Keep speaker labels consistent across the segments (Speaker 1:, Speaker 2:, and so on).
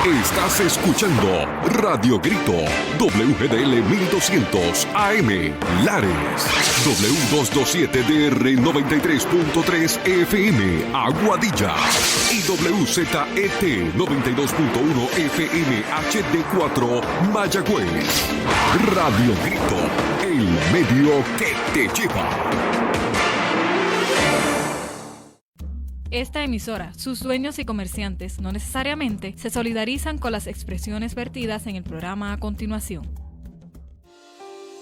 Speaker 1: Estás escuchando Radio Grito, WGDL 1200 AM, Lares, W227DR 93.3 FM, Aguadilla, y WZET 92.1 FM HD4, Mayagüez. Radio Grito, el medio que te lleva.
Speaker 2: Esta emisora, sus dueños y comerciantes no necesariamente se solidarizan con las expresiones vertidas en el programa a continuación.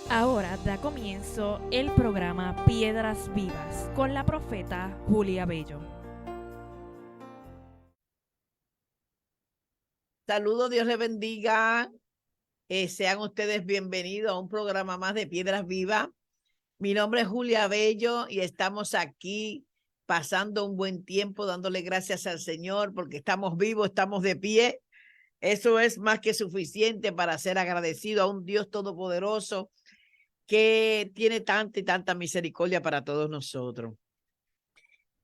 Speaker 3: Ahora da comienzo el programa Piedras Vivas con la profeta Julia Bello.
Speaker 4: Saludos, Dios les bendiga. Sean ustedes bienvenidos a un programa más de Piedras Vivas. Mi nombre es Julia Bello y estamos aquí pasando un buen tiempo, dándole gracias al Señor porque estamos vivos, estamos de pie. Eso es más que suficiente para ser agradecido a un Dios todopoderoso que tiene tanta y tanta misericordia para todos nosotros.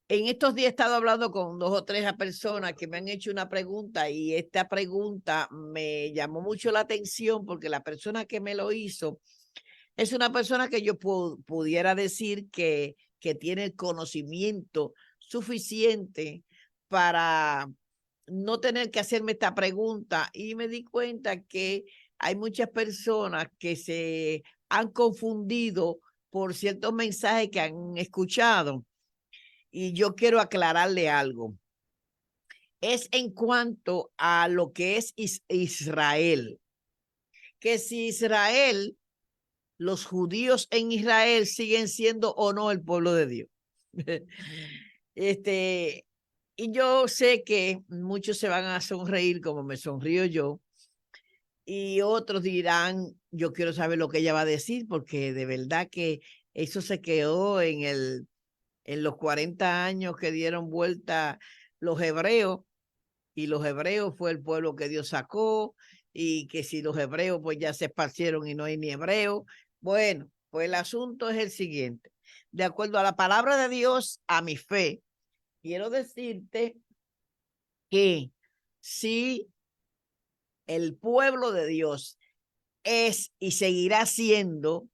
Speaker 4: En estos días he estado hablando con 2 o 3 personas que me han hecho una pregunta y esta pregunta me llamó mucho la atención porque la persona que me lo hizo es una persona que yo pudiera decir que tiene el conocimiento suficiente para no tener que hacerme esta pregunta, y me di cuenta que hay muchas personas que se han confundido por ciertos mensajes que han escuchado, y yo quiero aclararle algo. Es en cuanto a lo que es Israel, que si Israel, los judíos en Israel siguen siendo o no el pueblo de Dios. Y yo sé que muchos se van a sonreír como me sonrío yo, y otros dirán, yo quiero saber lo que ella va a decir, porque de verdad que eso se quedó en los 40 años que dieron vuelta los hebreos, y los hebreos fue el pueblo que Dios sacó, y que si los hebreos pues ya se esparcieron y no hay ni hebreos. Bueno, pues el asunto es el siguiente. De acuerdo a la palabra de Dios, a mi fe, quiero decirte que si el pueblo de Dios es y seguirá siendo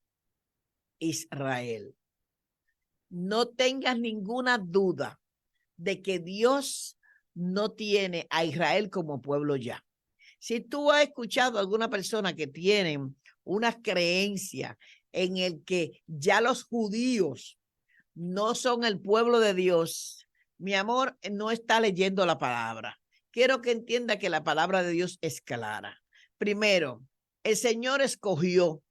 Speaker 4: Israel, no tengas ninguna duda de que Dios no tiene a Israel como pueblo ya. Si tú has escuchado a alguna persona que tiene una creencia en el que ya los judíos no son el pueblo de Dios, mi amor, no está leyendo la palabra. Quiero que entienda que la palabra de Dios es clara. Primero, el Señor escogió,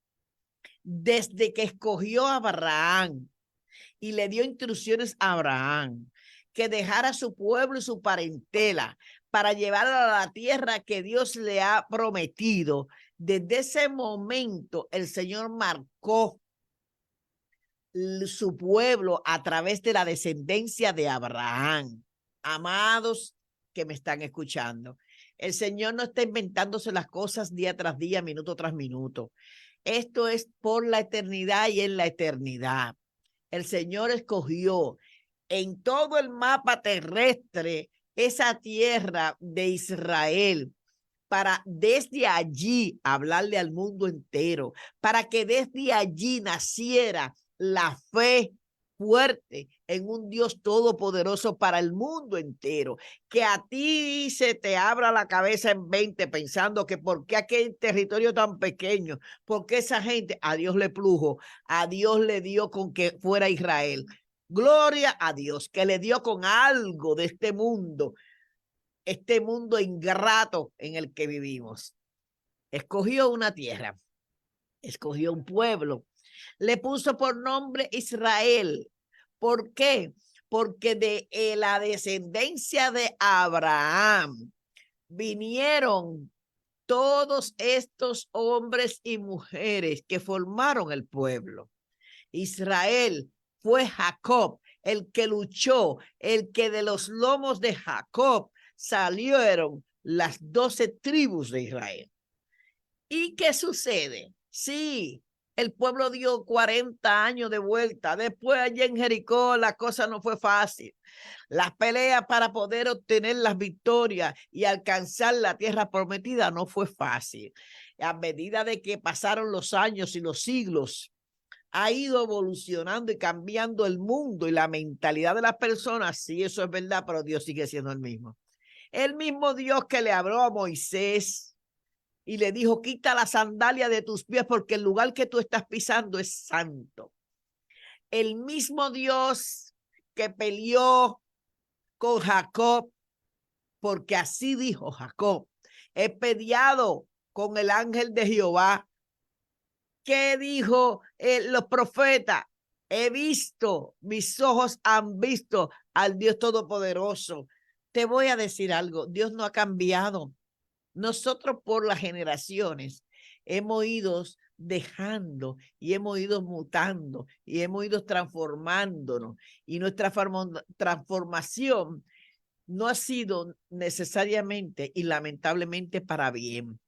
Speaker 4: desde que escogió a Abraham y le dio instrucciones a Abraham, que dejara su pueblo y su parentela para llevarlo a la tierra que Dios le ha prometido. Desde ese momento el Señor marcó su pueblo a través de la descendencia de Abraham. Amados que me están escuchando, el Señor no está inventándose las cosas día tras día, minuto tras minuto. Esto es por la eternidad y en la eternidad. El Señor escogió en todo el mapa terrestre esa tierra de Israel para desde allí hablarle al mundo entero, para que desde allí naciera la fe fuerte en un Dios todopoderoso para el mundo entero. Que a ti se te abra la cabeza en 20 pensando que por qué aquel territorio tan pequeño, porque esa gente, a Dios le plujo, a Dios le dio con que fuera Israel. Gloria a Dios, que le dio con algo de este mundo ingrato en el que vivimos. Escogió una tierra, escogió un pueblo, le puso por nombre Israel. ¿Por qué? Porque de la descendencia de Abraham vinieron todos estos hombres y mujeres que formaron el pueblo. Israel fue Jacob, el que luchó, el que de los lomos de Jacob salieron las 12 tribus de Israel. ¿Y qué sucede? Sí, El pueblo dio 40 años de vuelta. Después allá en Jericó la cosa no fue fácil. Las peleas para poder obtener las victorias y alcanzar la tierra prometida no fue fácil. A medida de que pasaron los años y los siglos, ha ido evolucionando y cambiando el mundo y la mentalidad de las personas. Sí, eso es verdad, pero Dios sigue siendo el mismo. El mismo Dios que le habló a Moisés y le dijo, quita la sandalia de tus pies porque el lugar que tú estás pisando es santo. El mismo Dios que peleó con Jacob, porque así dijo Jacob, he peleado con el ángel de Jehová. ¿Qué dijo los profetas? He visto, mis ojos han visto al Dios Todopoderoso. Te voy a decir algo, Dios no ha cambiado. Nosotros por las generaciones hemos ido dejando y hemos ido mutando y hemos ido transformándonos, y nuestra transformación no ha sido necesariamente y lamentablemente para bien.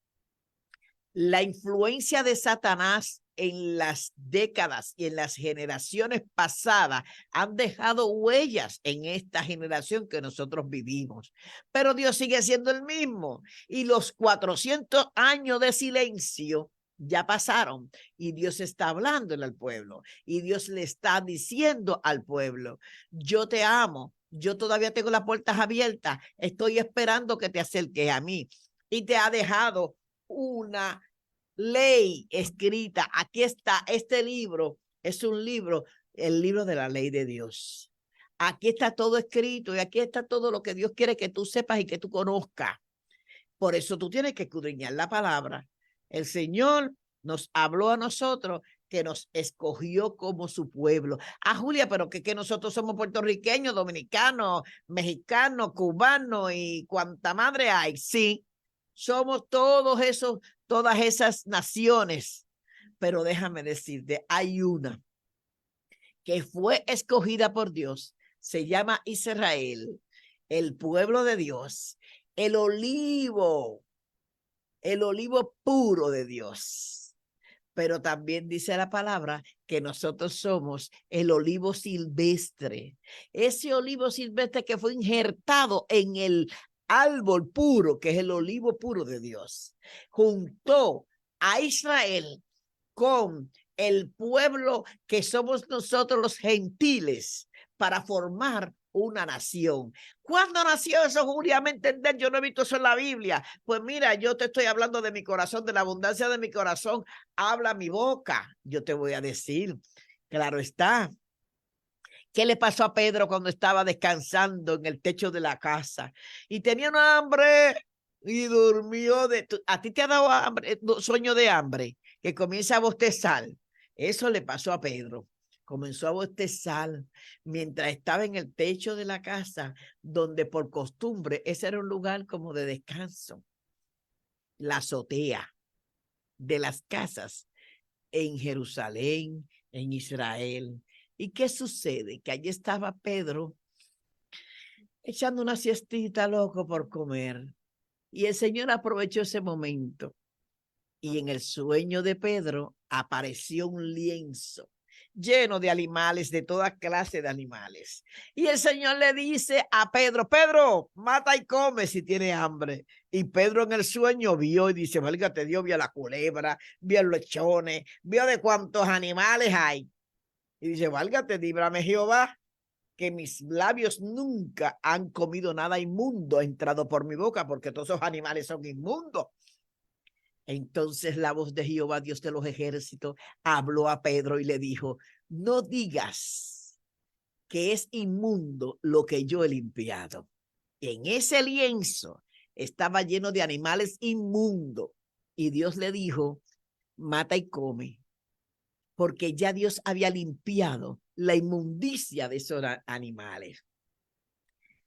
Speaker 4: La influencia de Satanás en las décadas y en las generaciones pasadas han dejado huellas en esta generación que nosotros vivimos. Pero Dios sigue siendo el mismo, y los 400 años de silencio ya pasaron, y Dios está hablando al pueblo, y Dios le está diciendo al pueblo, yo te amo, yo todavía tengo las puertas abiertas, estoy esperando que te acerques a mí, y te ha dejado una ley escrita. Aquí está, este libro es un libro, el libro de la ley de Dios. Aquí está todo escrito y aquí está todo lo que Dios quiere que tú sepas y que tú conozcas. Por eso tú tienes que escudriñar la palabra. El Señor nos habló a nosotros, que nos escogió como su pueblo. Julia, pero que nosotros somos puertorriqueños, dominicanos, mexicanos, cubanos y cuanta madre hay. Sí, somos todas esas naciones, pero déjame decirte, hay una que fue escogida por Dios, se llama Israel, el pueblo de Dios, el olivo puro de Dios. Pero también dice la palabra que nosotros somos el olivo silvestre, ese olivo silvestre que fue injertado en el árbol puro, que es el olivo puro de Dios. Juntó a Israel con el pueblo que somos nosotros los gentiles para formar una nación. ¿Cuándo nació eso, Julia? ¿Me entender? Yo no he visto eso en la Biblia. Pues mira, yo te estoy hablando de mi corazón, de la abundancia de mi corazón. Habla mi boca. Yo te voy a decir, claro está. ¿Qué le pasó a Pedro cuando estaba descansando en el techo de la casa y tenía una hambre y durmió? ¿A ti te ha dado hambre, sueño de hambre, que comienza a bostezar? Eso le pasó a Pedro. Comenzó a bostezar mientras estaba en el techo de la casa, donde por costumbre ese era un lugar como de descanso. La azotea de las casas en Jerusalén, en Israel. ¿Y qué sucede? Que allí estaba Pedro echando una siestita, loco por comer. Y el Señor aprovechó ese momento. Y en el sueño de Pedro apareció un lienzo lleno de animales, de toda clase de animales. Y el Señor le dice a Pedro, Pedro, mata y come si tiene hambre. Y Pedro en el sueño vio y dice, válgate Dios, vio a la culebra, vio a los lechones, vio de cuántos animales hay. Y dice, válgate, líbrame Jehová, que mis labios nunca han comido nada inmundo entrado por mi boca, porque todos esos animales son inmundos. Entonces la voz de Jehová, Dios de los ejércitos, habló a Pedro y le dijo, no digas que es inmundo lo que yo he limpiado. En ese lienzo estaba lleno de animales inmundos. Y Dios le dijo, mata y come, porque ya Dios había limpiado la inmundicia de esos animales.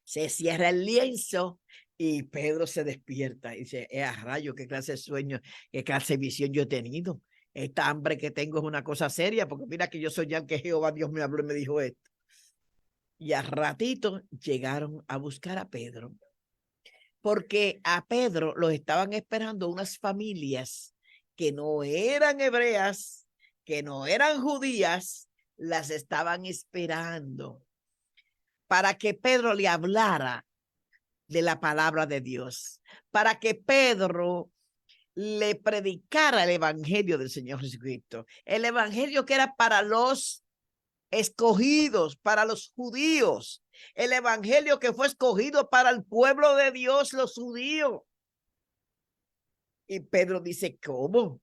Speaker 4: Se cierra el lienzo y Pedro se despierta y dice, a rayo, qué clase de sueño, qué clase de visión yo he tenido. Esta hambre que tengo es una cosa seria, porque mira que yo soy ya que Jehová Dios me habló y me dijo esto. Y a ratito llegaron a buscar a Pedro, porque a Pedro los estaban esperando unas familias que no eran hebreas, que no eran judías, las estaban esperando para que Pedro le hablara de la palabra de Dios, para que Pedro le predicara el evangelio del Señor Jesucristo, el evangelio que era para los escogidos, para los judíos, el evangelio que fue escogido para el pueblo de Dios, los judíos. Y Pedro dice, ¿cómo?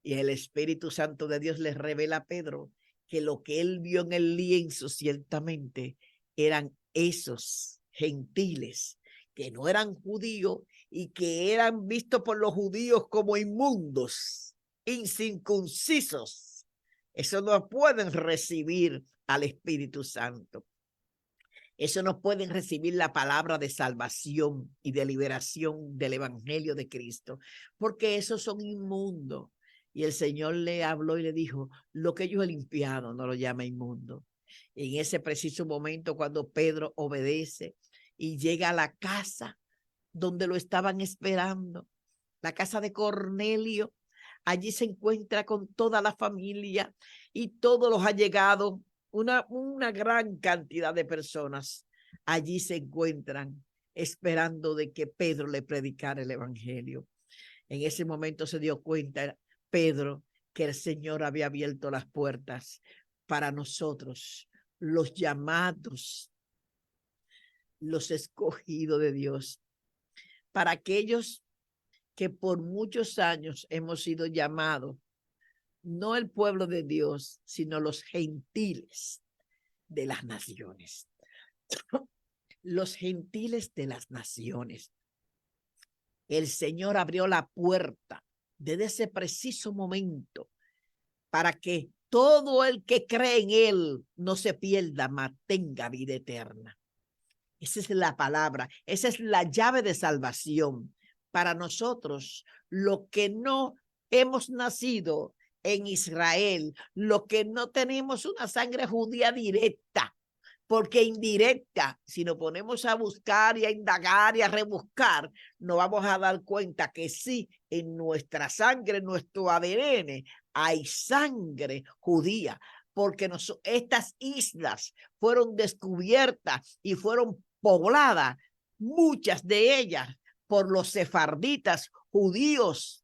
Speaker 4: Y el Espíritu Santo de Dios le revela a Pedro que lo que él vio en el lienzo ciertamente eran esos gentiles que no eran judíos y que eran vistos por los judíos como inmundos, incircuncisos. Eso no pueden recibir al Espíritu Santo. Eso no pueden recibir la palabra de salvación y de liberación del Evangelio de Cristo, porque esos son inmundos. Y el Señor le habló y le dijo, lo que ellos han limpiado no lo llama inmundo. Y en ese preciso momento, cuando Pedro obedece y llega a la casa donde lo estaban esperando, la casa de Cornelio, allí se encuentra con toda la familia y todos los allegados, una gran cantidad de personas allí se encuentran esperando de que Pedro le predicara el evangelio. En ese momento se dio cuenta Pedro que el Señor había abierto las puertas para nosotros, los llamados, los escogidos de Dios, para aquellos que por muchos años hemos sido llamados, no el pueblo de Dios, sino los gentiles de las naciones. Los gentiles de las naciones. El Señor abrió la puerta desde ese preciso momento para que todo el que cree en Él no se pierda, mas tenga vida eterna. Esa es la palabra, esa es la llave de salvación para nosotros, lo que no hemos nacido en Israel, lo que no tenemos una sangre judía directa, porque indirecta, si nos ponemos a buscar y a indagar y a rebuscar, nos vamos a dar cuenta que sí, en nuestra sangre, en nuestro ADN, hay sangre judía, porque estas islas fueron descubiertas y fueron pobladas, muchas de ellas, por los sefarditas judíos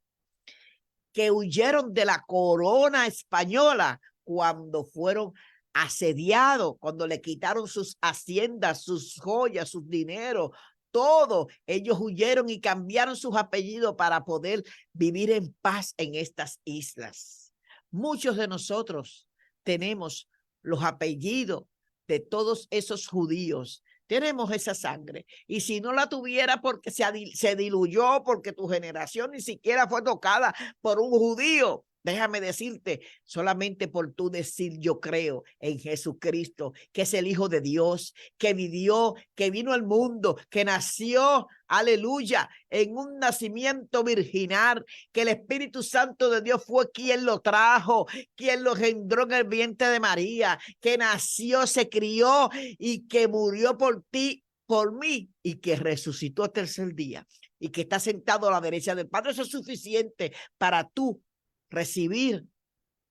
Speaker 4: que huyeron de la corona española cuando fueron asediados, cuando le quitaron sus haciendas, sus joyas, sus dineros, todo. Ellos huyeron y cambiaron sus apellidos para poder vivir en paz en estas islas. Muchos de nosotros tenemos los apellidos de todos esos judíos. Tenemos esa sangre. Y si no la tuviera porque se diluyó, porque tu generación ni siquiera fue tocada por un judío, déjame decirte, solamente por tú decir yo creo en Jesucristo, que es el Hijo de Dios, que vivió, que vino al mundo, que nació, aleluya, en un nacimiento virginal, que el Espíritu Santo de Dios fue quien lo trajo, quien lo engendró en el vientre de María, que nació, se crió y que murió por ti, por mí, y que resucitó al tercer día y que está sentado a la derecha del Padre. Eso es suficiente para tú recibir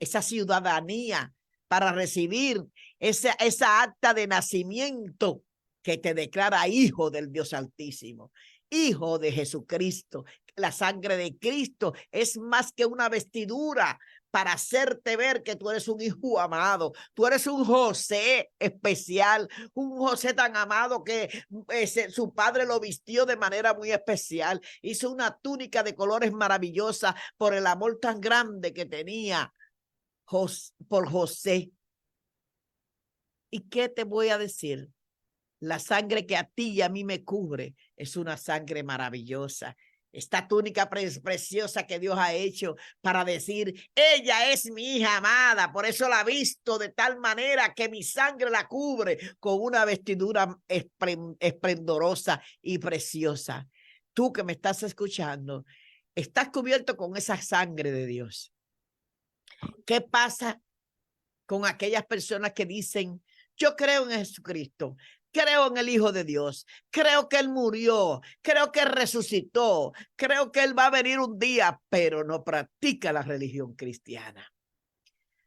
Speaker 4: esa ciudadanía, para recibir esa acta de nacimiento que te declara hijo del Dios Altísimo, hijo de Jesucristo. La sangre de Cristo es más que una vestidura para hacerte ver que tú eres un hijo amado, tú eres un José especial, un José tan amado que su padre lo vistió de manera muy especial, hizo una túnica de colores maravillosa por el amor tan grande que tenía por José. ¿Y qué te voy a decir? La sangre que a ti y a mí me cubre es una sangre maravillosa. Esta túnica preciosa que Dios ha hecho para decir, ella es mi hija amada, por eso la visto de tal manera que mi sangre la cubre con una vestidura esplendorosa y preciosa. Tú que me estás escuchando, estás cubierto con esa sangre de Dios. ¿Qué pasa con aquellas personas que dicen, yo creo en Jesucristo, creo en el Hijo de Dios, creo que Él murió, creo que Él resucitó, creo que Él va a venir un día, pero no practica la religión cristiana?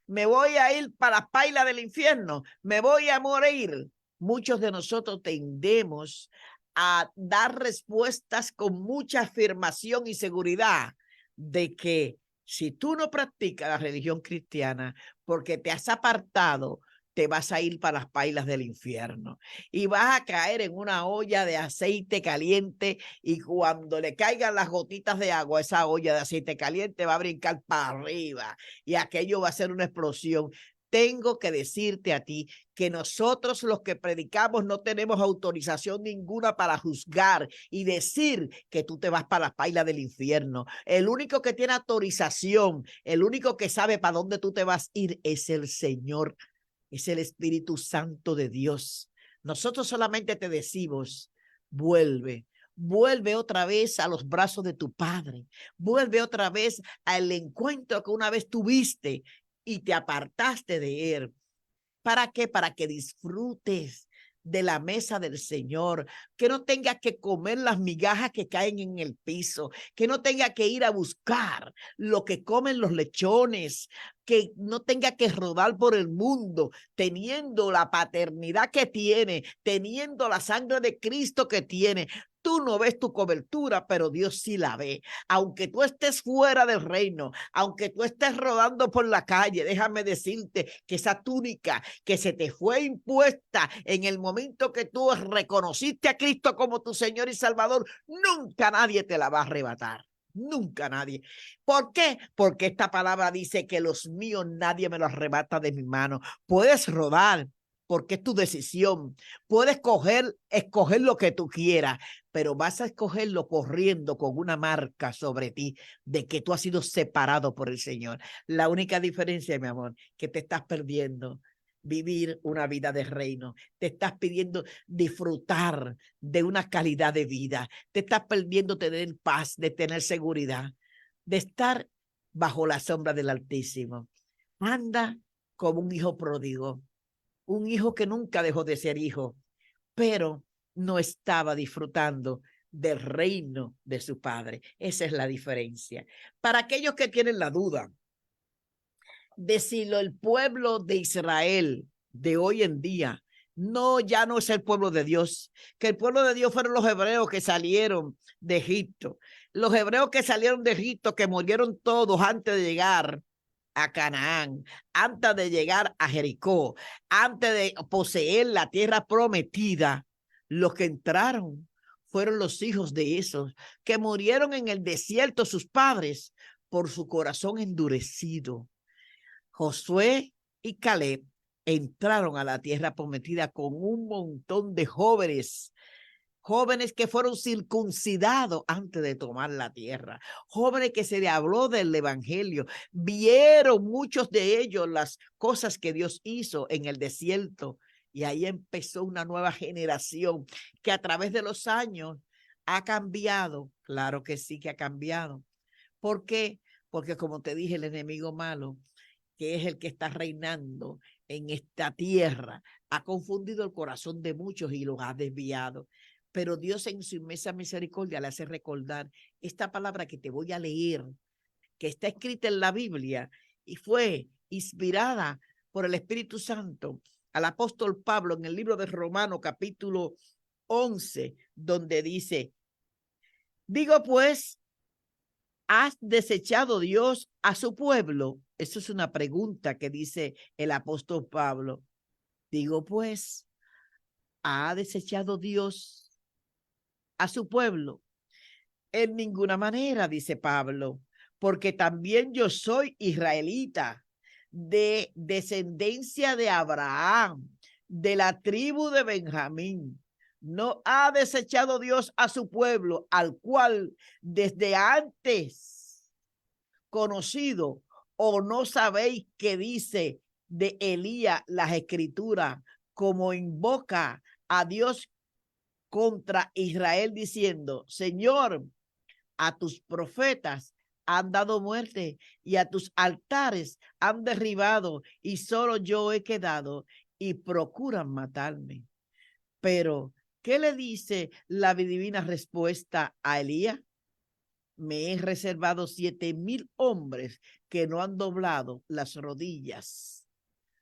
Speaker 4: me voy a ir para las pailas del infierno, me voy a morir. Muchos de nosotros tendemos a dar respuestas con mucha afirmación y seguridad de que si tú no practicas la religión cristiana porque te has apartado, te vas a ir para las pailas del infierno y vas a caer en una olla de aceite caliente, y cuando le caigan las gotitas de agua, esa olla de aceite caliente va a brincar para arriba y aquello va a ser una explosión. Tengo que decirte a ti que nosotros los que predicamos no tenemos autorización ninguna para juzgar y decir que tú te vas para las pailas del infierno. El único que tiene autorización, el único que sabe para dónde tú te vas a ir es el Señor, es el Espíritu Santo de Dios. Nosotros solamente te decimos, vuelve. Vuelve otra vez a los brazos de tu Padre. Vuelve otra vez al encuentro que una vez tuviste y te apartaste de él. ¿Para qué? Para que disfrutes de la mesa del Señor, que no tengas que comer las migajas que caen en el piso, que no tengas que ir a buscar lo que comen los lechones, que no tenga que rodar por el mundo teniendo la paternidad que tiene, teniendo la sangre de Cristo que tiene. Tú no ves tu cobertura, pero Dios sí la ve. Aunque tú estés fuera del reino, aunque tú estés rodando por la calle, déjame decirte que esa túnica que se te fue impuesta en el momento que tú reconociste a Cristo como tu Señor y Salvador, nunca nadie te la va a arrebatar. Nunca nadie. ¿Por qué? Porque esta palabra dice que los míos nadie me los arrebata de mi mano. Puedes rodar porque es tu decisión. Puedes escoger lo que tú quieras, pero vas a escogerlo corriendo con una marca sobre ti de que tú has sido separado por el Señor. La única diferencia, mi amor, que te estás perdiendo vivir una vida de reino. Te estás pidiendo disfrutar de una calidad de vida. Te estás perdiendo tener paz, de tener seguridad, de estar bajo la sombra del Altísimo. Anda como un hijo pródigo, un hijo que nunca dejó de ser hijo, pero no estaba disfrutando del reino de su padre. Esa es la diferencia. Para aquellos que tienen la duda de si el pueblo de Israel de hoy en día ya no es el pueblo de Dios, que el pueblo de Dios fueron los hebreos que salieron de Egipto, los hebreos que salieron de Egipto, que murieron todos antes de llegar a Canaán, antes de llegar a Jericó, antes de poseer la tierra prometida. Los que entraron fueron los hijos de esos que murieron en el desierto, sus padres, por su corazón endurecido. Josué y Caleb entraron a la tierra prometida con un montón de jóvenes que fueron circuncidados antes de tomar la tierra, jóvenes que se le habló del evangelio, vieron muchos de ellos las cosas que Dios hizo en el desierto, y ahí empezó una nueva generación que a través de los años ha cambiado. Claro que sí que ha cambiado. ¿Por qué? Porque, como te dije, el enemigo malo, que es el que está reinando en esta tierra, ha confundido el corazón de muchos y los ha desviado. Pero Dios en su inmensa misericordia le hace recordar esta palabra que te voy a leer, que está escrita en la Biblia y fue inspirada por el Espíritu Santo al apóstol Pablo en el libro de Romanos capítulo 11, donde dice: digo pues, ¿has desechado Dios a su pueblo? Eso es una pregunta que dice el apóstol Pablo. Digo pues, ¿ha desechado Dios a su pueblo? En ninguna manera, dice Pablo, porque también yo soy israelita, de descendencia de Abraham, de la tribu de Benjamín. No ha desechado Dios a su pueblo, al cual desde antes conocido, o no sabéis qué dice de Elías las escrituras, como invoca a Dios contra Israel diciendo: Señor, a tus profetas han dado muerte y a tus altares han derribado, y solo yo he quedado y procuran matarme. Pero, ¿qué le dice la divina respuesta a Elías? me he reservado 7,000 hombres que no han doblado las rodillas.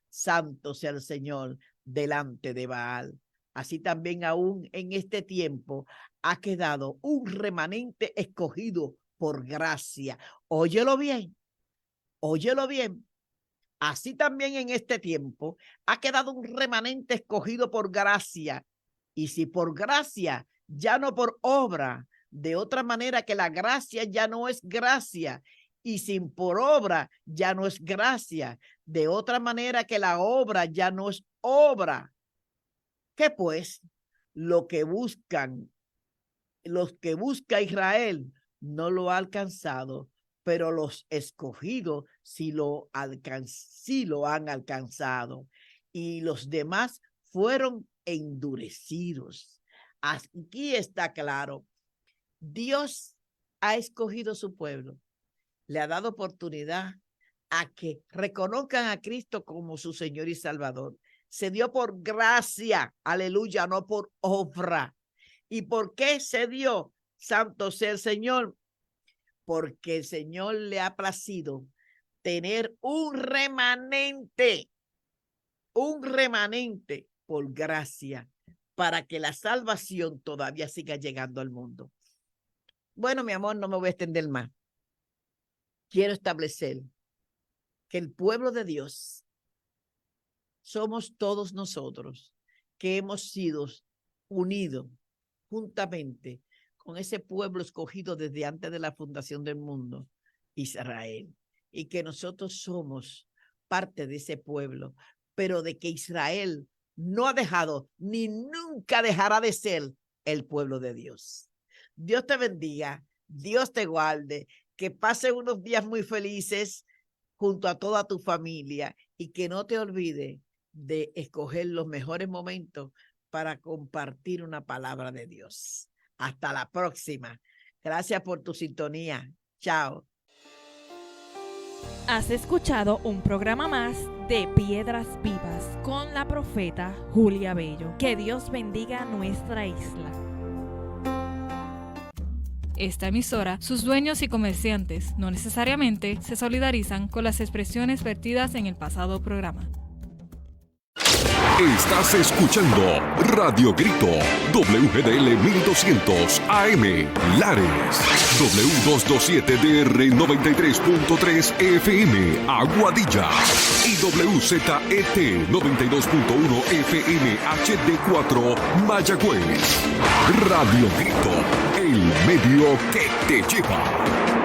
Speaker 4: Santo sea el Señor delante de Baal. Así también aún en este tiempo ha quedado un remanente escogido por gracia. Óyelo bien, óyelo bien. Así también en este tiempo ha quedado un remanente escogido por gracia. Y si por gracia, ya no por obra, de otra manera que la gracia ya no es gracia. Y sin por obra ya no es gracia. De otra manera que la obra ya no es obra. ¿Qué pues? Los que busca Israel no lo ha alcanzado, pero los escogidos sí lo han alcanzado. Y los demás fueron endurecidos. Aquí está claro. Dios ha escogido su pueblo. Le ha dado oportunidad a que reconozcan a Cristo como su Señor y Salvador. Se dio por gracia, aleluya, no por obra. ¿Y por qué se dio? Santo sea el Señor. Porque el Señor le ha placido tener un remanente por gracia, para que la salvación todavía siga llegando al mundo. Bueno, mi amor, no me voy a extender más. Quiero establecer que el pueblo de Dios somos todos nosotros que hemos sido unidos juntamente con ese pueblo escogido desde antes de la fundación del mundo, Israel, y que nosotros somos parte de ese pueblo, pero de que Israel no ha dejado ni nunca dejará de ser el pueblo de Dios. Dios te bendiga, Dios te guarde, que pases unos días muy felices junto a toda tu familia y que no te olvides de escoger los mejores momentos para compartir una palabra de Dios. Hasta la próxima. Gracias por tu sintonía. Chao.
Speaker 3: Has escuchado un programa más de Piedras Vivas con la profeta Julia Bello. Que Dios bendiga nuestra isla.
Speaker 2: Esta emisora, sus dueños y comerciantes no necesariamente se solidarizan con las expresiones vertidas en el pasado programa.
Speaker 1: Estás escuchando Radio Grito, WGDL 1200 AM, Lares, W227DR 93.3 FM, Aguadilla, y WZET 92.1 FM HD4, Mayagüez. Radio Grito, el medio que te lleva.